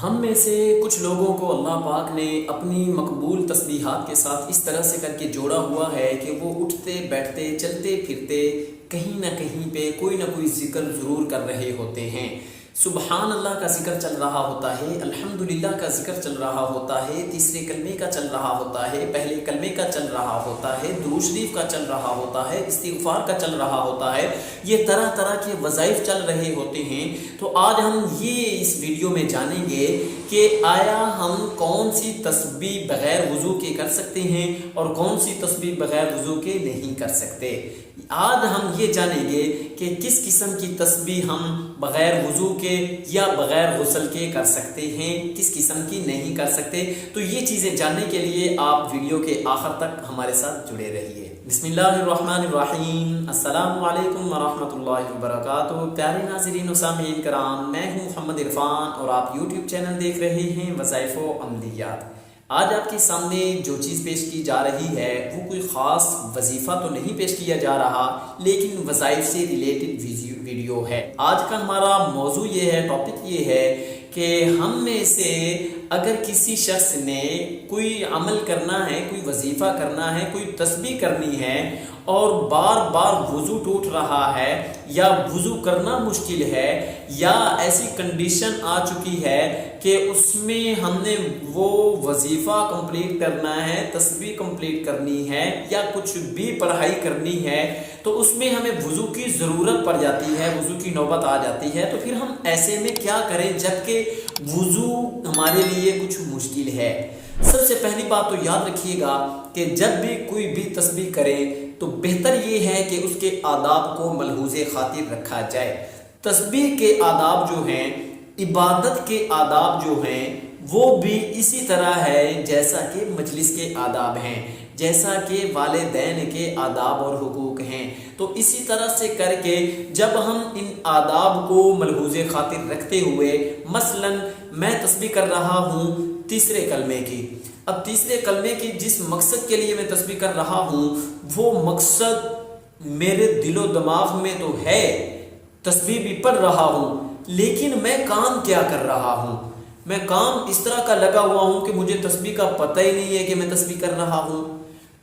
ہم میں سے کچھ لوگوں کو اللہ پاک نے اپنی مقبول تسبیحات کے ساتھ اس طرح سے کر کے جوڑا ہوا ہے کہ وہ اٹھتے بیٹھتے چلتے پھرتے کہیں نہ کہیں پہ کوئی نہ کوئی ذکر ضرور کر رہے ہوتے ہیں۔ سبحان اللہ کا ذکر چل رہا ہوتا ہے، الحمدللہ کا ذکر چل رہا ہوتا ہے، تیسرے کلمے کا چل رہا ہوتا ہے، پہلے کلمے کا چل رہا ہوتا ہے، درود شریف کا چل رہا ہوتا ہے، استغفار کا چل رہا ہوتا ہے، یہ طرح طرح کے وظائف چل رہے ہوتے ہیں۔ تو آج ہم یہ اس ویڈیو میں جانیں گے کہ آیا ہم کون سی تسبیح بغیر وضو کے کر سکتے ہیں اور کون سی تسبیح بغیر وضو کے نہیں کر سکتے۔ آج ہم یہ جانیں گے کہ کس قسم کی تسبیح ہم بغیر وضو کے یا بغیر غسل کے کر سکتے ہیں، کس قسم کی نہیں کر سکتے۔ تو یہ چیزیں جاننے کے لیے آپ ویڈیو کے آخر تک ہمارے ساتھ جڑے رہیے۔ بسم اللہ الرحمن الرحیم، السلام علیکم ورحمۃ اللہ وبرکاتہ۔ پیارے ناظرین و سامعین کرام، میں ہوں محمد عرفان اور آپ یوٹیوب چینل دیکھ رہے ہیں وظائف و عملیات۔ آج آپ کے سامنے جو چیز پیش کی جا رہی ہے وہ کوئی خاص وظیفہ تو نہیں پیش کیا جا رہا، لیکن وظائف سے ریلیٹڈ ویڈیو ہے۔ آج کا ہمارا موضوع یہ ہے، ٹاپک یہ ہے کہ ہم میں سے اگر کسی شخص نے کوئی عمل کرنا ہے، کوئی وظیفہ کرنا ہے، کوئی تسبیح کرنی ہے اور بار بار وضو ٹوٹ رہا ہے یا وضو کرنا مشکل ہے یا ایسی کنڈیشن آ چکی ہے کہ اس میں ہم نے وہ وظیفہ کمپلیٹ کرنا ہے، تسبیح کمپلیٹ کرنی ہے یا کچھ بھی پڑھائی کرنی ہے، تو اس میں ہمیں وضو کی ضرورت پڑ جاتی ہے، وضو کی نوبت آ جاتی ہے۔ تو پھر ہم ایسے میں کیا کریں جبکہ وضو ہمارے لیے کچھ مشکل ہے؟ سب سے پہلی بات تو یاد رکھیے گا کہ جب بھی کوئی بھی تسبیح کرے تو بہتر یہ ہے کہ اس کے آداب کو ملحوظ خاطر رکھا جائے۔ تسبیح کے آداب جو ہیں، عبادت کے آداب جو ہیں، وہ بھی اسی طرح ہے جیسا کہ مجلس کے آداب ہیں، جیسا کہ والدین کے آداب اور حقوق ہیں۔ تو اسی طرح سے کر کے جب ہم ان آداب کو ملحوظ خاطر رکھتے ہوئے، مثلا میں تسبیح کر رہا ہوں تیسرے کلمے کی، اب تیسرے کلمے کی جس مقصد کے لیے میں تسبیح کر رہا ہوں وہ مقصد میرے دل و دماغ میں تو ہے، تسبیح بھی پڑھ رہا ہوں، لیکن میں کام کیا کر رہا ہوں؟ میں کام اس طرح کا لگا ہوا ہوں کہ مجھے تسبیح کا پتہ ہی نہیں ہے کہ میں تسبیح کر رہا ہوں۔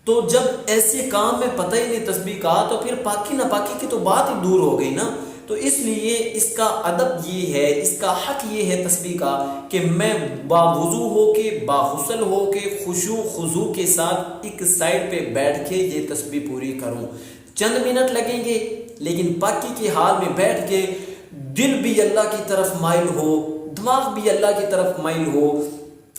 تو جب ایسے کام میں پتہ ہی نہیں تسبیح کا، تو پھر پاکی ناپاکی کی تو بات ہی دور ہو گئی نا۔ تو اس لیے اس کا ادب یہ ہے، اس کا حق یہ ہے تسبیح کا کہ میں باوضو ہو کے، باغسل ہو کے، خشوع خضوع کے ساتھ ایک سائڈ پہ بیٹھ کے یہ تسبیح پوری کروں۔ چند منٹ لگیں گے لیکن پاکی کے حال میں بیٹھ کے دل بھی اللہ کی طرف مائل ہو، دماغ بھی اللہ کی طرف مائل ہو،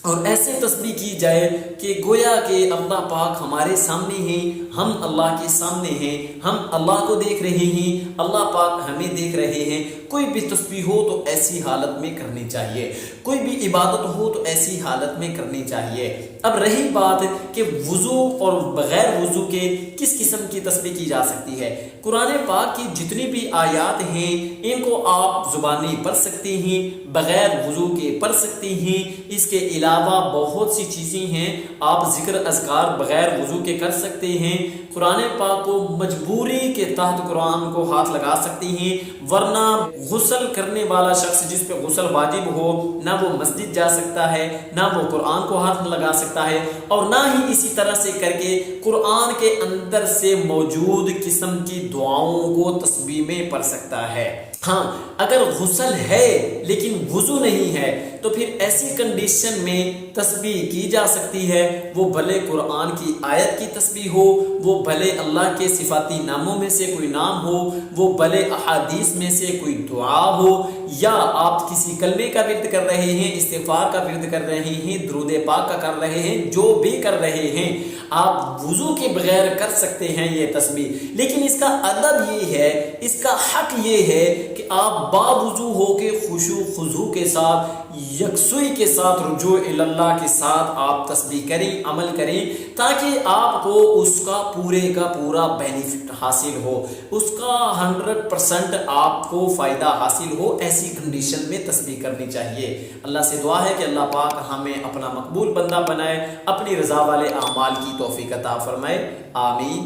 اور ایسے تسبیح کی جائے کہ گویا کہ اللہ پاک ہمارے سامنے ہیں، ہم اللہ کے سامنے ہیں، ہم اللہ کو دیکھ رہے ہیں، اللہ پاک ہمیں دیکھ رہے ہیں۔ کوئی بھی تسبیح ہو تو ایسی حالت میں کرنی چاہیے، کوئی بھی عبادت ہو تو ایسی حالت میں کرنی چاہیے۔ اب رہی بات کہ وضو اور بغیر وضو کے کس قسم کی تسبیح کی جا سکتی ہے، قرآن پاک کی جتنی بھی آیات ہیں ان کو آپ زبانی پڑھ سکتے ہیں، بغیر وضو کے پڑھ سکتے ہیں۔ اس کے علاوہ بہت سی چیزیں ہیں، آپ ذکر اذکار بغیر وضو کے کر سکتے ہیں۔ قرآن پاک کو مجبوری کے تحت قرآن کو ہاتھ لگا سکتے ہیں، ورنہ غسل کرنے والا شخص جس پہ غسل واجب ہو نہ وہ مسجد جا سکتا ہے، نہ وہ قرآن کو ہاتھ لگا سکتا ہے، اور نہ ہی اسی طرح سے کر کے قرآن کے اندر سے موجود قسم کی دعاؤں کو تسبیح میں پڑھ سکتا ہے۔ ہاں، اگر غسل ہے لیکن وضو نہیں ہے تو پھر ایسی کنڈیشن میں تسبیح کی جا سکتی ہے، وہ بھلے قرآن کی آیت کی تسبیح ہو، وہ بھلے اللہ کے صفاتی ناموں میں سے کوئی نام ہو، وہ بھلے احادیث میں سے کوئی دعا ہو، یا آپ کسی کلمے کا ورد کر رہے ہیں، استغفار کا ورد کر رہے ہیں، درود پاک کا کر رہے ہیں، جو بھی کر رہے ہیں آپ وضو کے بغیر کر سکتے ہیں یہ تسبیح۔ لیکن اس کا ادب یہ ہے، اس کا حق یہ ہے کہ آپ باوضو ہو کے خشوع خضوع کے ساتھ، یکسوئی کے ساتھ، رجوع اللہ کے ساتھ آپ تسبیح کریں، عمل کریں، تاکہ آپ کو اس کا پورے کا پورا بینیفٹ حاصل ہو، اس کا 100% آپ کو فائدہ حاصل ہو۔ ایسی کنڈیشن میں تسبیح کرنی چاہیے۔ اللہ سے دعا ہے کہ اللہ پاک ہمیں اپنا مقبول بندہ بنائے، اپنی رضا والے اعمال کی توفیق عطا فرمائے، آمین۔